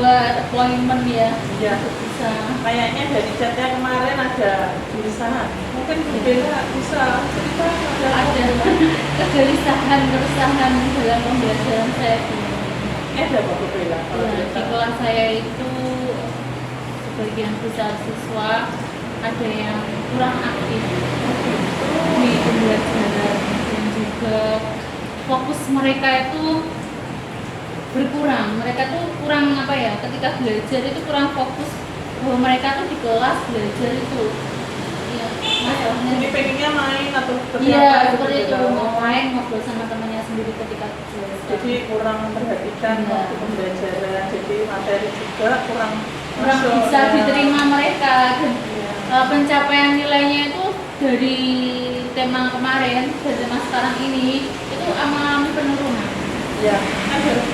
buat appointment ya. Iya. Untuk bisa. Kayaknya dari chatnya kemarin ada tulisan. Mungkin Bu Bella bisa cerita Ada kegelisahan, keresahan dalam pembelajaran saya. Ini ada apa Bu Bella? Kalau Ya, cerita. di kelas saya itu sebagian besar siswa ada yang kurang aktif di pembelajaran dan juga fokus mereka itu berkurang. Mereka tuh kurang apa ya, ketika belajar itu kurang fokus bahwa mereka tuh di kelas belajar itu. Ya, masalahnya. Jadi pengennya main atau seperti Iya, apa? seperti itu, Bu Bella? mau main, ngobrol sama temannya sendiri ketika belajar. Jadi kurang memperhatikan Iya. waktu pembelajaran, jadi materi juga kurang kurang masuk, bisa ya. diterima mereka dan Iya. pencapaian nilainya itu dari tema kemarin dan tema sekarang ini itu mengalami penurunan. Ya,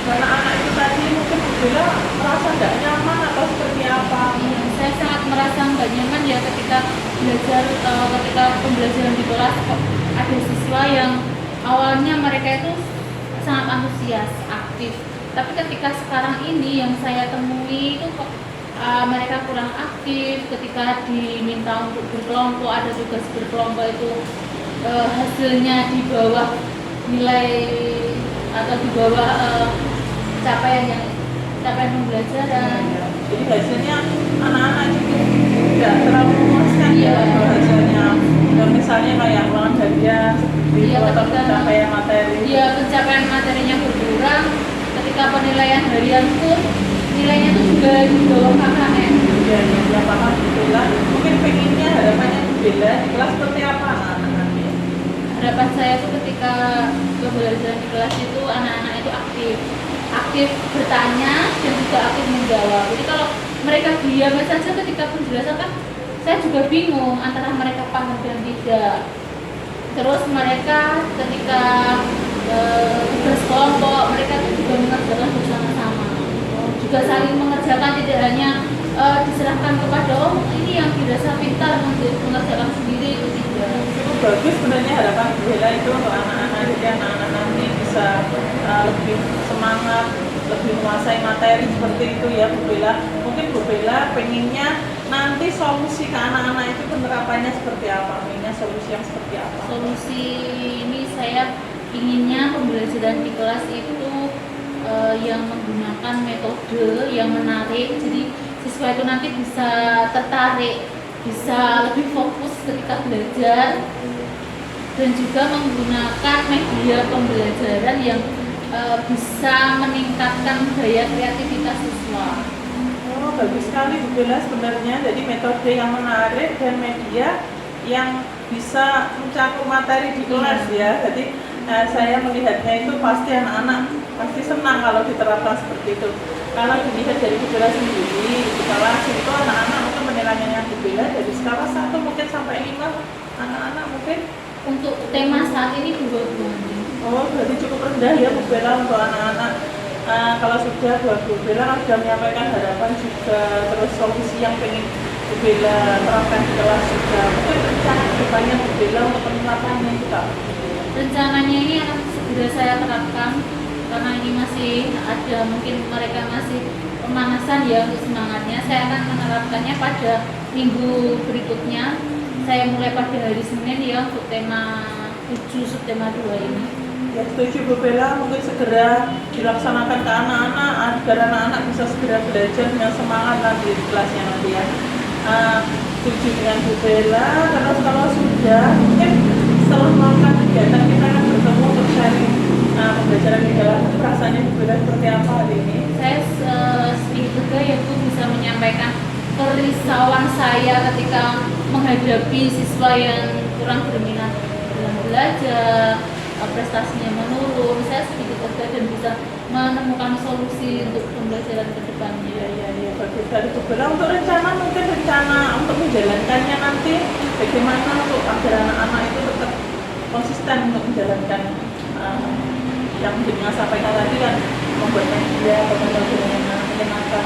karena anak itu tadi mungkin Bu Bella merasa nggak nyaman atau seperti apa? Iya, saya sangat merasa nggak nyaman ya ketika belajar ketika pembelajaran di kelas kok ada siswa yang awalnya mereka itu sangat antusias, aktif. Tapi ketika sekarang ini yang saya temui itu kok mereka kurang aktif ketika diminta untuk berkelompok, ada tugas berkelompok itu hasilnya di bawah nilai atau di bawah capaian pembelajaran. Ya. Jadi hasilnya anak-anak juga tidak terlalu memuaskan Iya. ya hasilnya. Dan misalnya kayak ulangan harian seperti Iya, itu atau ketika- pencapaian materi. Iya, pencapaian materinya berkurang. Ketika penilaian harian pun nilainya itu juga di bawah KKM. Ya, ya paham Bu Bella. Mungkin pengennya harapannya Bu Bella di kelas seperti apa anak-anak nanti? Harapan saya tuh ketika pembelajaran di kelas itu anak-anak itu aktif bertanya dan juga aktif menjawab. Jadi kalau mereka diam saja ketika penjelasan kan saya juga bingung antara mereka paham dan tidak. Terus mereka ketika tugas kelompok mereka tuh juga mengerjakan bersama-sama, juga saling mengerjakan, tidak hanya diserahkan kepada ini yang dirasa pintar untuk mengerjakan sendiri, itu tidak. Itu bagus sebenarnya harapan Bu Bella itu untuk anak-anak, jadi anak-anak nanti bisa lebih semangat, lebih menguasai materi seperti itu ya Bu Bella. Mungkin Bu Bella pengennya nanti solusi ke anak-anak itu penerapannya seperti apa? Pengennya solusi yang seperti apa? Solusi ini saya inginnya pembelajaran di kelas itu yang menggunakan metode yang menarik, jadi siswa itu nanti bisa tertarik, bisa lebih fokus ketika belajar, dan juga menggunakan media pembelajaran yang bisa meningkatkan daya kreativitas siswa. Oh, bagus sekali Bu Bella sebenarnya. Jadi metode yang menarik dan media yang bisa mencakup materi di kelas ya. Jadi saya melihatnya itu pasti anak-anak pasti senang kalau diterapkan seperti itu. Kalau dilihat dari Bu Bella sendiri di kelas itu anak-anak mungkin penilaiannya Bu Bella dari skala 1 mungkin sampai 5 anak-anak mungkin. Untuk tema saat ini 2. Oh, berarti cukup rendah ya Bu Bella untuk anak-anak. Kalau sudah buat Bu Bella sudah menyampaikan harapan juga, terus solusi yang pengen Bu Bella terapkan di kelas juga. Mungkin rencana kedepannya Bu Bella untuk penerapannya juga. Rencananya ini akan segera saya terapkan karena ini masih ada, mungkin mereka masih pemanasan ya untuk semangatnya. Saya akan menerapkannya pada minggu berikutnya. Saya mulai pada hari Senin ya untuk tema 7 subtema 2 ini. Ya setuju Bu Bella, mungkin segera dilaksanakan ke anak-anak agar anak-anak bisa segera belajar dengan semangat nanti di kelasnya nanti ya. Setuju dengan Bu Bella, terus kalau sudah mungkin setelah melakukan kegiatan kita akan bertemu untuk sharing pembelajaran di dalam perasaannya Bu Bella seperti apa hari ini. Saya sedikit lega ya Bu bisa menyampaikan kerisauan saya ketika menghadapi siswa yang kurang berminat dalam belajar, prestasinya menurun. Saya sedikit lega dan bisa menemukan solusi untuk pembelajaran ke depannya. Ya, bagus dari Bu Bella. Untuk rencana mungkin rencana untuk menjalankannya nanti bagaimana untuk agar anak-anak itu tetap konsisten untuk menjalankan yang dengan sampaikan tadi kan membuat media atau metode yang menyenangkan.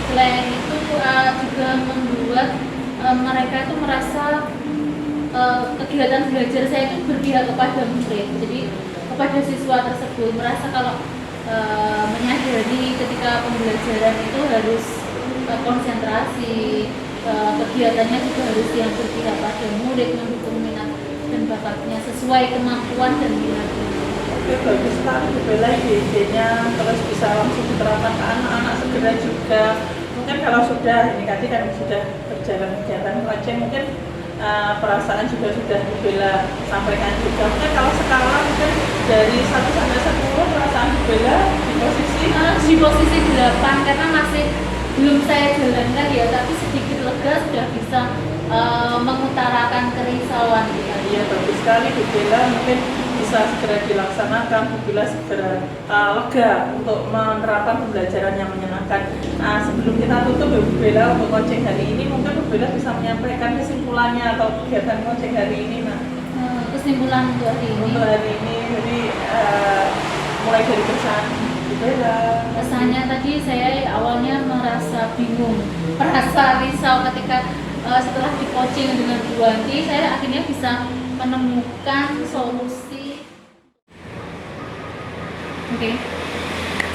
Selain itu juga membuat mereka itu merasa kegiatan belajar saya itu berpihak kepada murid, jadi kepada siswa tersebut, merasa kalau menyadari ketika pembelajaran itu harus konsentrasi, kegiatannya juga harus yang berpihak pada murid, mendukung minat dan bakatnya sesuai kemampuan dan minatnya. Oke, bagus sekali Bu Bella ide-idenya, terus bisa langsung diterapkan ke anak-anak segera juga. Mungkin kalau sudah, ini tadi kan sudah berjalan kegiatan coaching, mungkin perasaan juga sudah Bu Bella sampaikan juga. Mungkin kalau sekarang mungkin dari 1 sampai 10 perasaan Bu Bella di posisi 8 karena masih belum saya jalankan ya, tapi sedikit lega sudah bisa mengutarakan kerisauan kita. Iya, bagus sekali Bu Bella, mungkin bisa segera dilaksanakan, Bu Bella segera lega untuk menerapkan pembelajaran yang menyenangkan. Nah, sebelum kita tutup ya Bu Bella untuk coaching hari ini, mungkin Bu Bella bisa menyampaikan kesimpulannya atau kegiatan coaching hari ini. Nah, kesimpulan untuk hari ini. Untuk hari ini, jadi mulai dari kesan Bu Bella. Kesannya tadi saya awalnya merasa bingung, merasa risau ketika setelah di coaching dengan Bu Wanti, saya akhirnya bisa menemukan solusi. Oke.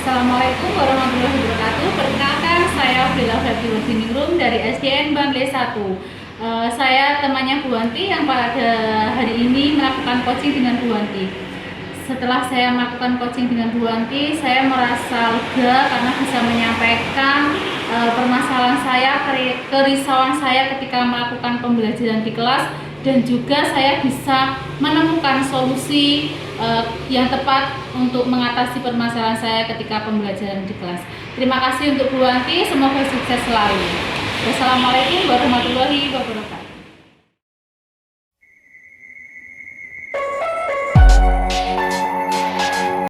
Assalamualaikum warahmatullahi wabarakatuh. Perkenalkan, saya Bella Febri dari SDN Bangli 1. Saya temannya Bu Wanti yang pada hari ini melakukan coaching dengan Bu Wanti. Setelah saya melakukan coaching dengan Bu Wanti, saya merasa lega karena bisa menyampaikan permasalahan saya, kerisauan saya ketika melakukan pembelajaran di kelas, dan juga saya bisa menemukan solusi yang tepat untuk mengatasi permasalahan saya ketika pembelajaran di kelas. Terima kasih untuk Bu Wanti, semoga sukses selalu. Wassalamualaikum warahmatullahi wabarakatuh.